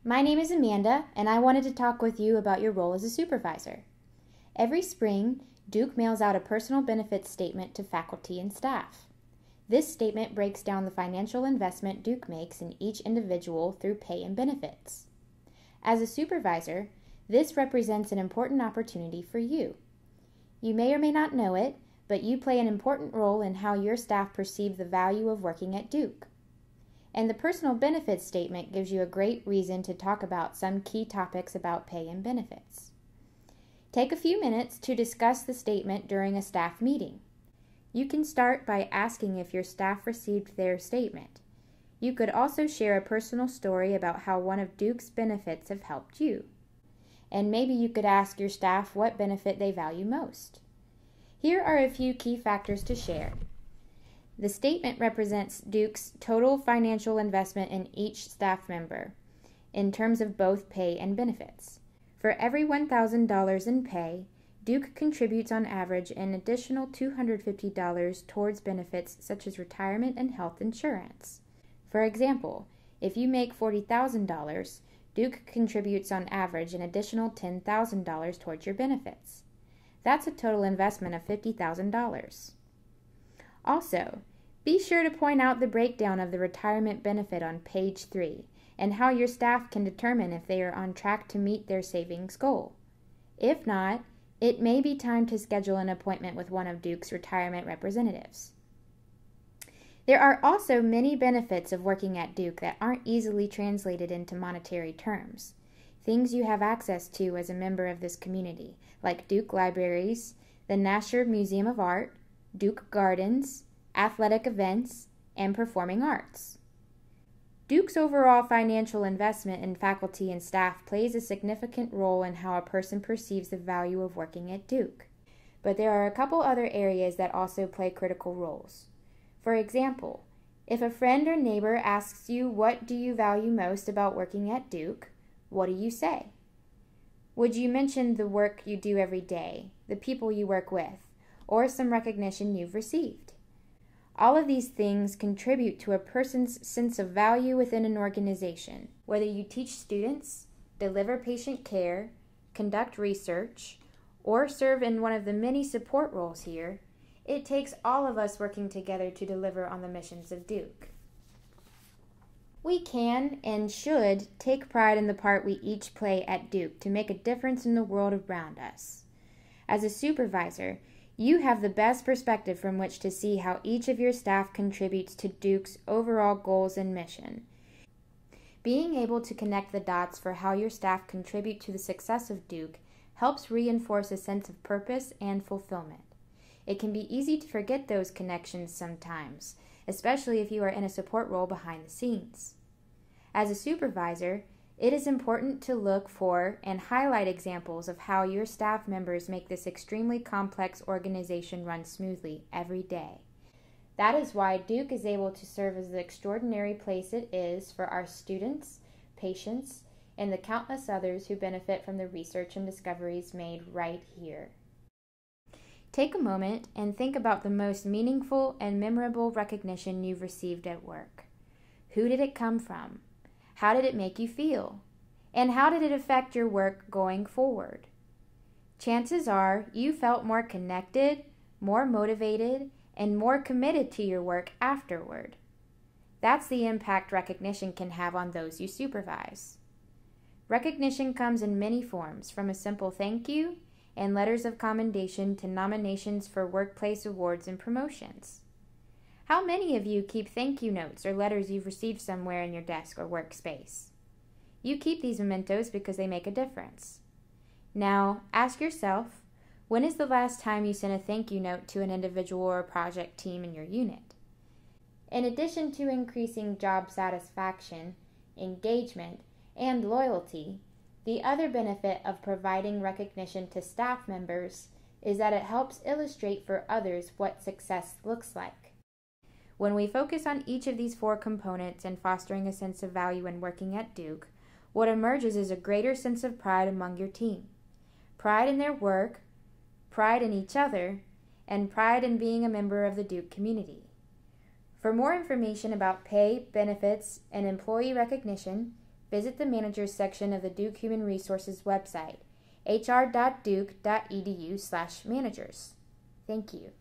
My name is Amanda, and I wanted to talk with you about your role as a supervisor. Every spring, Duke mails out a personal benefits statement to faculty and staff. This statement breaks down the financial investment Duke makes in each individual through pay and benefits. As a supervisor, this represents an important opportunity for you. You may or may not know it, but you play an important role in how your staff perceive the value of working at Duke. And the personal benefits statement gives you a great reason to talk about some key topics about pay and benefits. Take a few minutes to discuss the statement during a staff meeting. You can start by asking if your staff received their statement. You could also share a personal story about how one of Duke's benefits have helped you. And maybe you could ask your staff what benefit they value most. Here are a few key factors to share. The statement represents Duke's total financial investment in each staff member, in terms of both pay and benefits. For every $1,000 in pay, Duke contributes on average an additional $250 towards benefits such as retirement and health insurance. For example, if you make $40,000, Duke contributes on average an additional $10,000 towards your benefits. That's a total investment of $50,000. Also, be sure to point out the breakdown of the retirement benefit on page 3 and how your staff can determine if they are on track to meet their savings goal. If not, it may be time to schedule an appointment with one of Duke's retirement representatives. There are also many benefits of working at Duke that aren't easily translated into monetary terms. Things you have access to as a member of this community, like Duke Libraries, the Nasher Museum of Art, Duke Gardens, athletic events, and performing arts. Duke's overall financial investment in faculty and staff plays a significant role in how a person perceives the value of working at Duke. But there are a couple other areas that also play critical roles. For example, if a friend or neighbor asks you what do you value most about working at Duke, what do you say? Would you mention the work you do every day, the people you work with, or some recognition you've received? All of these things contribute to a person's sense of value within an organization. Whether you teach students, deliver patient care, conduct research, or serve in one of the many support roles here, it takes all of us working together to deliver on the missions of Duke. We can and should take pride in the part we each play at Duke to make a difference in the world around us. As a supervisor, you have the best perspective from which to see how each of your staff contributes to Duke's overall goals and mission. Being able to connect the dots for how your staff contribute to the success of Duke helps reinforce a sense of purpose and fulfillment. It can be easy to forget those connections sometimes, especially if you are in a support role behind the scenes. As a supervisor, it is important to look for and highlight examples of how your staff members make this extremely complex organization run smoothly every day. That is why Duke is able to serve as the extraordinary place it is for our students, patients, and the countless others who benefit from the research and discoveries made right here. Take a moment and think about the most meaningful and memorable recognition you've received at work. Who did it come from? How did it make you feel? And how did it affect your work going forward? Chances are you felt more connected, more motivated, and more committed to your work afterward. That's the impact recognition can have on those you supervise. Recognition comes in many forms, from a simple thank you and letters of commendation to nominations for workplace awards and promotions. How many of you keep thank you notes or letters you've received somewhere in your desk or workspace? You keep these mementos because they make a difference. Now, ask yourself, when is the last time you sent a thank you note to an individual or project team in your unit? In addition to increasing job satisfaction, engagement, and loyalty, the other benefit of providing recognition to staff members is that it helps illustrate for others what success looks like. When we focus on each of these 4 components and fostering a sense of value in working at Duke, what emerges is a greater sense of pride among your team. Pride in their work, pride in each other, and pride in being a member of the Duke community. For more information about pay, benefits, and employee recognition, visit the Managers section of the Duke Human Resources website, hr.duke.edu/managers. Thank you.